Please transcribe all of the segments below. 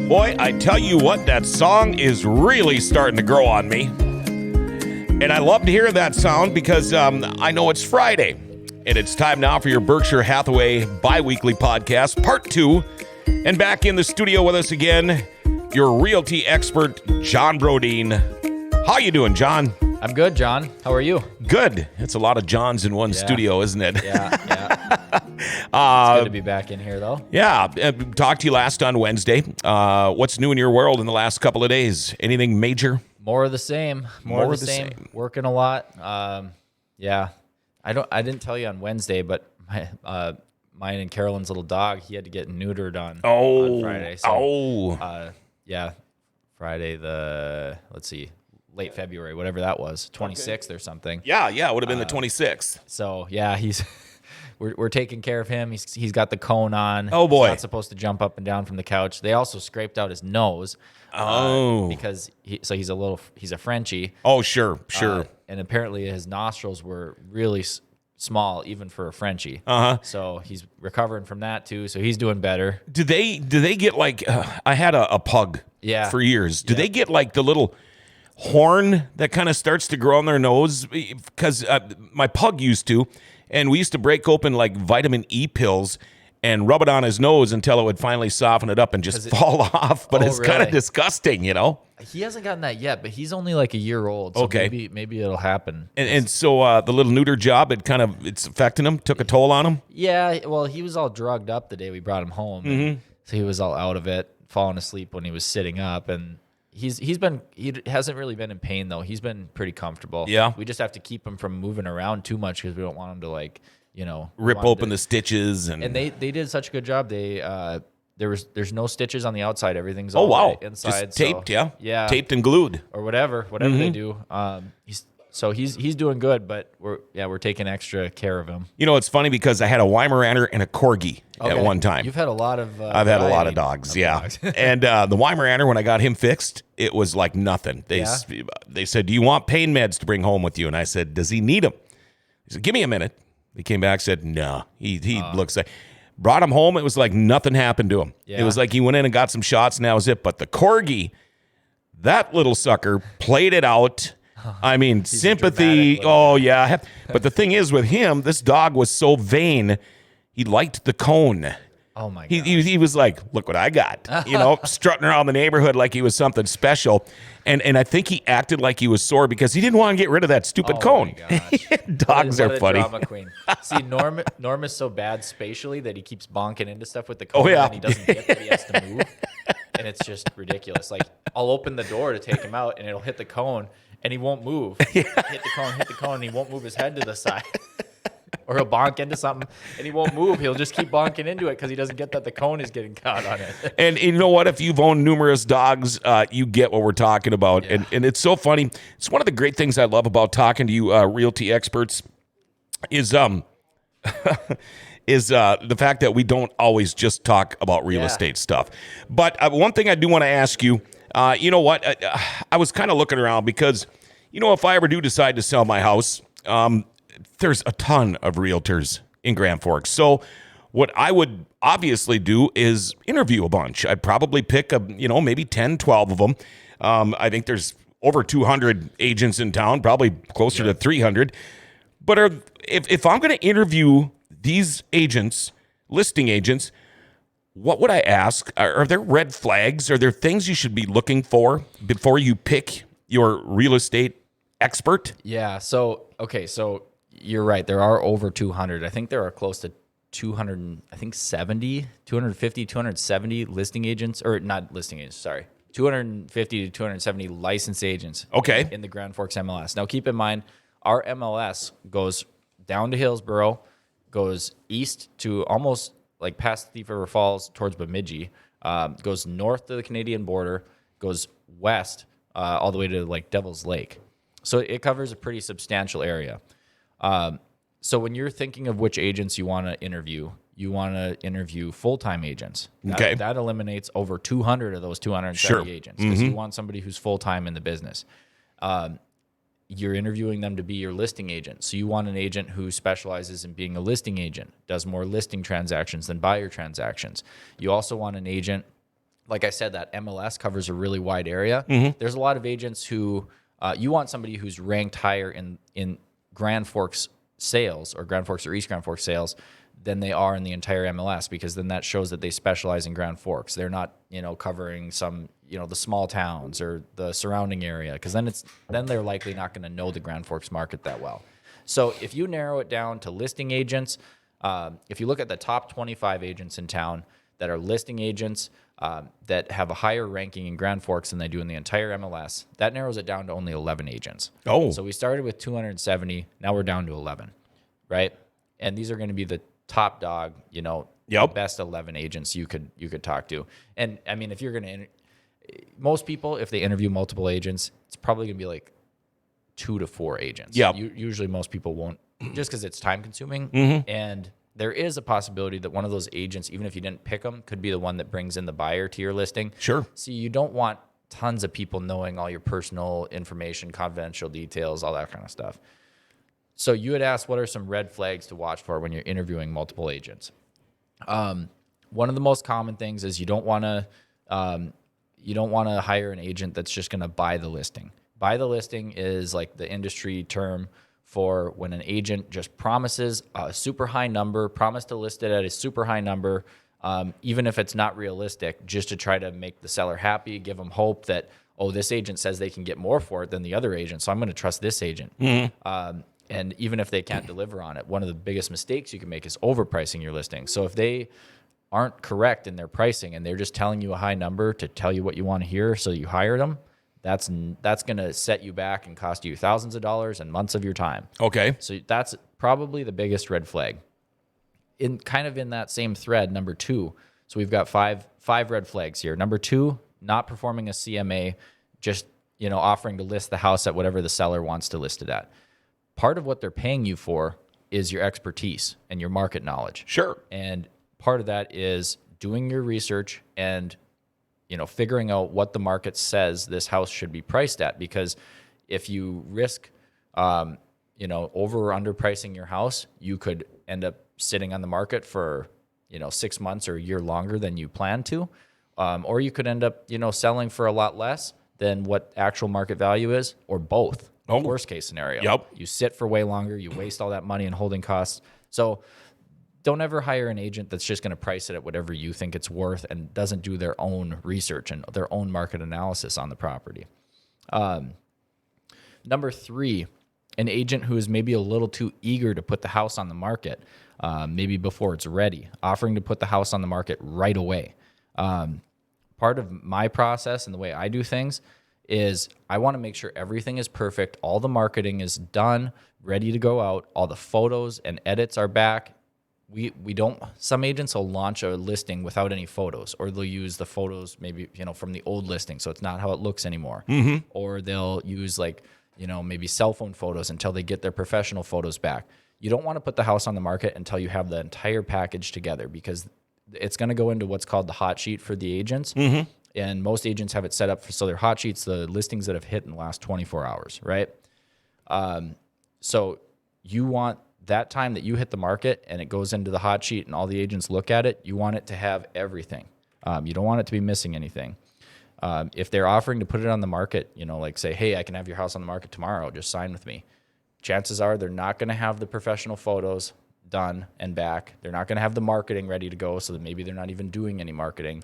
Boy, I tell you what, that song is really starting to grow on me. And I love to hear that sound because I know it's Friday. And it's time now for your Berkshire Hathaway bi-weekly podcast, part 2. And back in the studio with us again, your realty expert, John Brodeen. How you doing, John? I'm good, John. How are you? Good. It's a lot of Johns in one studio, isn't it? Yeah. It's good to be back in here, though. Yeah. Talked to you last on Wednesday. What's new in your world in the last couple of days? Anything major? More of the same. More of the same. Working a lot. Yeah. I didn't tell you on Wednesday, but mine and Carolyn's little dog, he had to get neutered on Friday. So, yeah. Friday late February, whatever that was, 26th or something. Yeah, it would have been the 26th. So yeah, we're taking care of him. He's got the cone on. Oh boy, he's not supposed to jump up and down from the couch. They also scraped out his nose. Because he's a Frenchie. Oh sure. And apparently his nostrils were really small, even for a Frenchie. So he's recovering from that too. So he's doing better. Do they get like? I had a pug. Yeah. For years. Do they get like the little horn that kind of starts to grow on their nose? Because my pug used to, and we used to break open like vitamin E pills and rub it on his nose until it would finally soften it up and just fall off. But it's kind of disgusting, you know? He hasn't gotten that yet, but he's only like a year old. So okay. Maybe it'll happen. And so the little neuter job, it's affecting him, took a toll on him? Yeah, well, he was all drugged up the day we brought him home. Mm-hmm. So he was all out of it, falling asleep when he was sitting up, and he hasn't really been in pain though. He's been pretty comfortable. Yeah. We just have to keep him from moving around too much because we don't want him to rip open the stitches and they did such a good job. There's no stitches on the outside. Everything's all inside. Just taped, yeah, taped and glued or whatever they do. He's doing good, but we're taking extra care of him. You know, it's funny because I had a Weimaraner and a Corgi at one time. You've had a lot of I've had a lot of dogs, And the Weimaraner, when I got him fixed, it was like nothing. They said, "Do you want pain meds to bring home with you?" And I said, "Does he need them?" He said, "Give me a minute." He came back, said, "No." He looks like, brought him home. It was like nothing happened to him. Yeah. It was like he went in and got some shots, and that was it. But the Corgi, that little sucker played it out. I mean, sympathy. Oh, yeah. But the thing is with him, this dog was so vain, he liked the cone. Oh, my God. He was like, "Look what I got." Strutting around the neighborhood like he was something special. And I think he acted like he was sore because he didn't want to get rid of that stupid cone. Dogs are funny. Drama queen. See, Norm is so bad spatially that he keeps bonking into stuff with the cone and he doesn't get that he has to move. And it's just ridiculous. Like, I'll open the door to take him out and it'll hit the cone and he won't move. Hit the cone, and he won't move his head to the side. Or he'll bonk into something and he won't move. He'll just keep bonking into it because he doesn't get that the cone is getting caught on it. And you know what? If you've owned numerous dogs, you get what we're talking about. Yeah. And it's so funny. It's one of the great things I love about talking to you realty experts is the fact that we don't always just talk about real estate stuff. But one thing I do want to ask you, you know what? I was kind of looking around because, if I ever do decide to sell my house, there's a ton of realtors in Grand Forks. So what I would obviously do is interview a bunch. I'd probably pick maybe 10, 12 of them. I think there's over 200 agents in town, probably closer to 300. But if I'm going to interview these agents, listing agents, what would I ask? Are there red flags? Are there things you should be looking for before you pick your real estate expert? Yeah. So you're right. There are over 200. I think there are close to 250, 270 listing agents, or not listing agents, sorry. 250 to 270 licensed agents in the Grand Forks MLS. Now, keep in mind, our MLS goes down to Hillsboro, goes east to almost like past Thief River Falls towards Bemidji, goes north to the Canadian border, goes west all the way to like Devil's Lake. So it covers a pretty substantial area. So when you're thinking of which agents you want to interview full-time agents. That eliminates over 200 of those 270 agents because you want somebody who's full-time in the business. You're interviewing them to be your listing agent. So you want an agent who specializes in being a listing agent, does more listing transactions than buyer transactions. You also want an agent like I said, that MLS covers a really wide area. There's a lot of agents who you want somebody who's ranked higher in Grand Forks sales or Grand Forks or East Grand Forks sales than they are in the entire MLS, because then that shows that they specialize in Grand Forks. They're not, covering some, the small towns or the surrounding area, because then they're likely not going to know the Grand Forks market that well. So if you narrow it down to listing agents, if you look at the top 25 agents in town that are listing agents that have a higher ranking in Grand Forks than they do in the entire MLS, that narrows it down to only 11 agents. Oh. So we started with 270. Now we're down to 11, right? And these are going to be the top dog, the best 11 agents you could talk to. And I mean, if you're going to, most people, if they interview multiple agents, it's probably going to be like 2 to 4 agents. Yeah. Usually most people won't, just because it's time consuming. And there is a possibility that one of those agents, even if you didn't pick them, could be the one that brings in the buyer to your listing. Sure. So you don't want tons of people knowing all your personal information, confidential details, all that kind of stuff. So you had asked, what are some red flags to watch for when you're interviewing multiple agents? One of the most common things is you don't want to hire an agent that's just going to buy the listing. Buy the listing is like the industry term for when an agent just promises a super high number, promise to list it at a super high number, even if it's not realistic, just to try to make the seller happy, give them hope that, oh, this agent says they can get more for it than the other agent, so I'm going to trust this agent. And even if they can't deliver on it, one of the biggest mistakes you can make is overpricing your listing. So if they aren't correct in their pricing and they're just telling you a high number to tell you what you want to hear so you hire them, that's going to set you back and cost you thousands of dollars and months of your time. Okay. So that's probably the biggest red flag. In that same thread, number 2. So we've got five red flags here. Number 2, not performing a CMA, just offering to list the house at whatever the seller wants to list it at. Part of what they're paying you for is your expertise and your market knowledge. Sure. And part of that is doing your research and figuring out what the market says this house should be priced at. Because if you risk over or underpricing your house, you could end up sitting on the market for 6 months or a year longer than you plan to, or you could end up selling for a lot less than what actual market value is, or both. Oh. Worst case scenario. Yep. You sit for way longer, you waste all that money in holding costs. So don't ever hire an agent that's just going to price it at whatever you think it's worth and doesn't do their own research and their own market analysis on the property. Number 3, an agent who is maybe a little too eager to put the house on the market, maybe before it's ready, offering to put the house on the market right away. Part of my process and the way I do things is I want to make sure everything is perfect. All the marketing is done, ready to go out. All the photos and edits are back. We don't, some agents will launch a listing without any photos, or they'll use the photos maybe, from the old listing. So it's not how it looks anymore. Or they'll use maybe cell phone photos until they get their professional photos back. You don't want to put the house on the market until you have the entire package together, because it's going to go into what's called the hot sheet for the agents. And most agents have it set up so their hot sheets, the listings that have hit in the last 24 hours, right? So you want that time that you hit the market and it goes into the hot sheet and all the agents look at it, you want it to have everything. You don't want it to be missing anything. If they're offering to put it on the market, say, hey, I can have your house on the market tomorrow, just sign with me. Chances are they're not going to have the professional photos done and back. They're not going to have the marketing ready to go, so that maybe they're not even doing any marketing.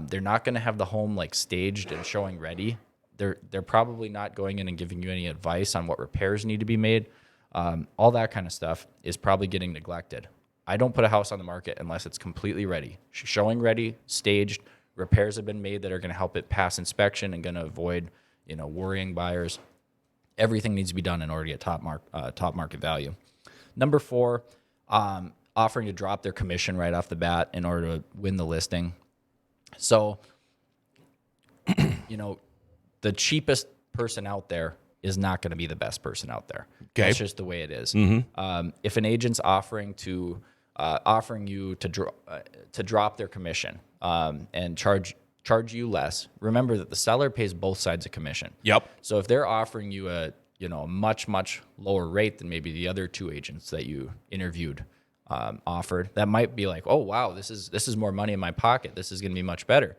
They're not going to have the home staged and showing ready. They're probably not going in and giving you any advice on what repairs need to be made. All that kind of stuff is probably getting neglected. I don't put a house on the market unless it's completely ready, showing ready, staged, repairs have been made that are going to help it pass inspection and going to avoid, worrying buyers. Everything needs to be done in order to get top market value. Number 4, offering to drop their commission right off the bat in order to win the listing. So, the cheapest person out there is not going to be the best person out there. Okay. That's just the way it is. If an agent's offering you to drop their commission and charge you less, remember that the seller pays both sides of commission. Yep. So if they're offering you a much lower rate than maybe the other 2 agents that you interviewed offered, that might be like, oh wow, this is more money in my pocket. This is going to be much better.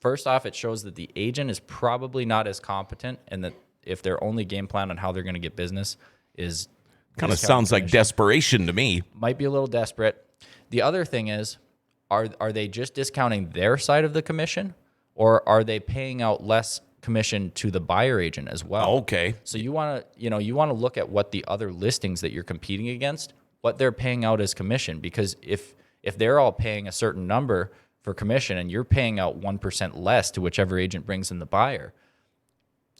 first off, it shows that the agent is probably not as competent, and that if their only game plan on how they're going to get business is Kind of sounds like desperation to me. Might be a little desperate. The other thing is, are they just discounting their side of the commission, or are they paying out less commission to the buyer agent as well? Okay. So you want to look at what the other listings that you're competing against, what they're paying out as commission, because if they're all paying a certain number for commission and you're paying out 1% less to whichever agent brings in the buyer,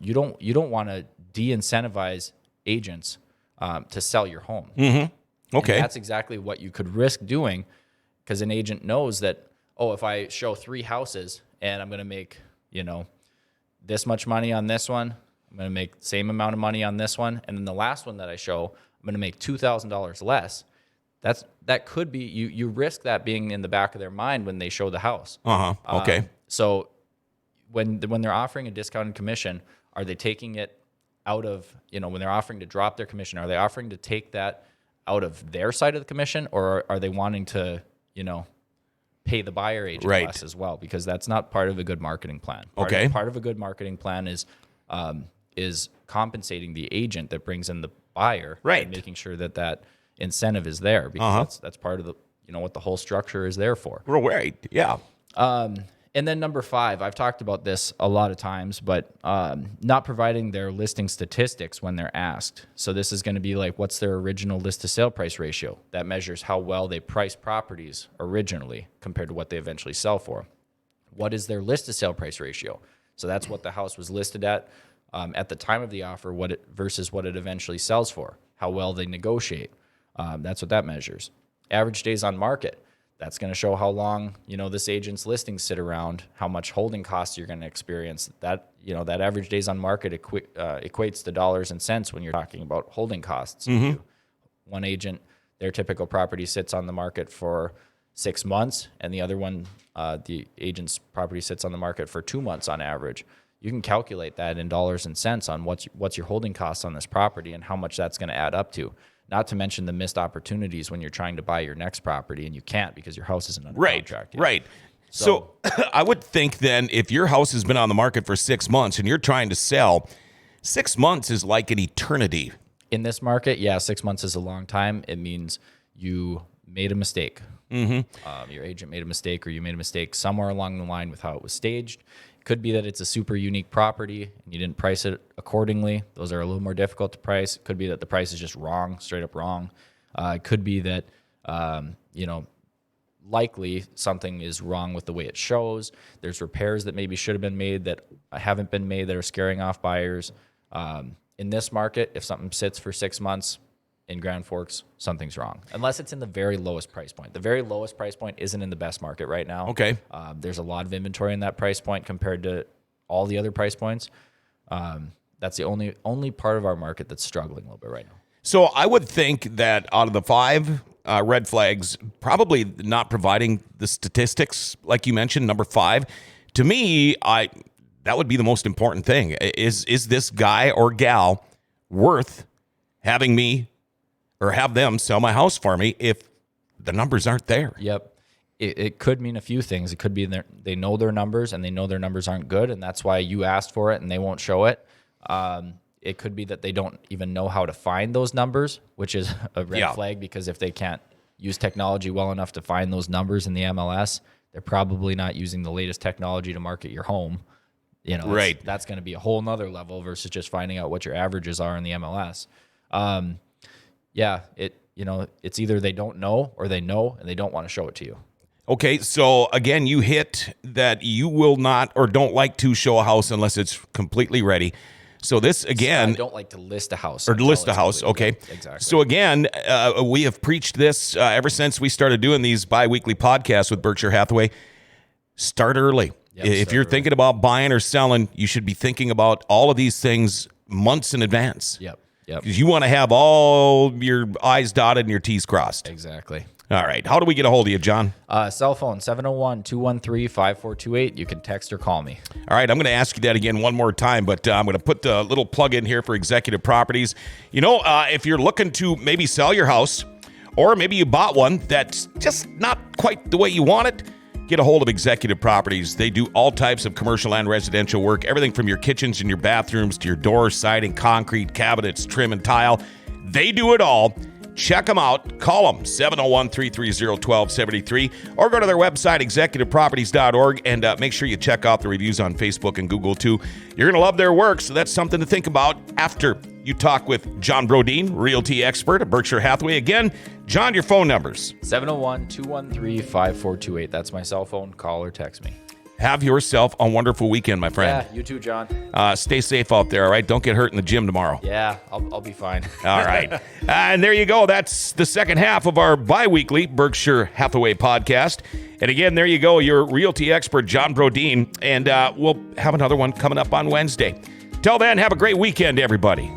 you don't want to de-incentivize agents to sell your home. Mm-hmm. Okay. And that's exactly what you could risk doing, because an agent knows that, if I show 3 houses and I'm going to make, this much money on this one, I'm going to make the same amount of money on this one, and then the last one that I show, I'm going to make $2,000 less. That could be, you risk that being in the back of their mind when they show the house. Okay. So when they're offering a discounted commission, are they taking it out of, when they're offering to drop their commission, are they offering to take that out of their side of the commission, or are they wanting to, pay the buyer agent less as well? Because that's not part of a good marketing plan. Part of a good marketing plan is compensating the agent that brings in the buyer, and making sure that incentive is there, because that's part of the, what the whole structure is there for. Right. Yeah. And then number 5, I've talked about this a lot of times, but not providing their listing statistics when they're asked. So this is going to be like, what's their original list to sale price ratio? That measures how well they price properties originally compared to what they eventually sell for. What is their list to sale price ratio? So that's what the house was listed at the time of the offer, versus what it eventually sells for. How well they negotiate. That's what that measures. Average days on market. That's going to show how long, this agent's listings sit around, how much holding costs you're going to experience. That average days on market equates to dollars and cents when you're talking about holding costs. Mm-hmm. One agent, their typical property sits on the market for 6 months, and the other one, the agent's property sits on the market for 2 months on average. You can calculate that in dollars and cents on what's your holding costs on this property and how much that's going to add up to. Not to mention the missed opportunities when you're trying to buy your next property and you can't because your house isn't under contract yet. Right. So I would think then, if your house has been on the market for 6 months and you're trying to sell, 6 months is like an eternity. In this market, 6 months is a long time. It means you made a mistake. Mm-hmm. Your agent made a mistake, or you made a mistake somewhere along the line with how it was staged. Could be that it's a super unique property and you didn't price it accordingly. Those are a little more difficult to price. It could be that the price is just wrong, straight up wrong. It could be that, likely something is wrong with the way it shows. There's repairs that maybe should have been made that haven't been made that are scaring off buyers. In this market, if something sits for 6 months in Grand Forks, something's wrong. Unless it's in the very lowest price point. The very lowest price point isn't in the best market right now. Okay. There's a lot of inventory in that price point compared to all the other price points. That's the only part of our market that's struggling a little bit right now. So I would think that out of the 5 red flags, probably not providing the statistics, like you mentioned, number 5, to me, that would be the most important thing. Is this guy or gal worth having me or have them sell my house for me if the numbers aren't there? Yep. It could mean a few things. It could be they know their numbers and they know their numbers aren't good, and that's why you asked for it and they won't show it. It could be that they don't even know how to find those numbers, which is a red flag, because if they can't use technology well enough to find those numbers in the MLS, they're probably not using the latest technology to market your home. That's going to be a whole nother level versus just finding out what your averages are in the MLS. It's either they don't know or they know and they don't want to show it to you. Okay, so again, you hit that you will not or don't like to show a house unless it's completely ready. So this, again... I don't like to list a house. Or list a house, okay. Yeah, exactly. So again, we have preached this ever since we started doing these bi-weekly podcasts with Berkshire Hathaway. Start early. If you're thinking about buying or selling, you should be thinking about all of these things months in advance. Yep. Because you want to have all your I's dotted and your T's crossed. Exactly. All right. How do we get a hold of you, John? Cell phone, 701-213-5428. You can text or call me. All right. I'm going to ask you that again one more time, but I'm going to put a little plug in here for Executive Properties. If you're looking to maybe sell your house, or maybe you bought one that's just not quite the way you want it, get a hold of Executive Properties. They do all types of commercial and residential work, everything from your kitchens and your bathrooms to your doors, siding, concrete, cabinets, trim, and tile. They do it all. Check them out. Call them, 701-330-1273, or go to their website, executiveproperties.org, and make sure you check out the reviews on Facebook and Google, too. You're going to love their work, so that's something to think about after you talk with John Brodeen, realty expert at Berkshire Hathaway. Again, John, your phone numbers. 701-213-5428. That's my cell phone. Call or text me. Have yourself a wonderful weekend, my friend. Yeah, you too, John. Stay safe out there, all right? Don't get hurt in the gym tomorrow. Yeah, I'll be fine. All right. And there you go. That's the second half of our bi-weekly Berkshire Hathaway podcast. And again, there you go, your realty expert, John Brodeen. And we'll have another one coming up on Wednesday. Till then, have a great weekend, everybody.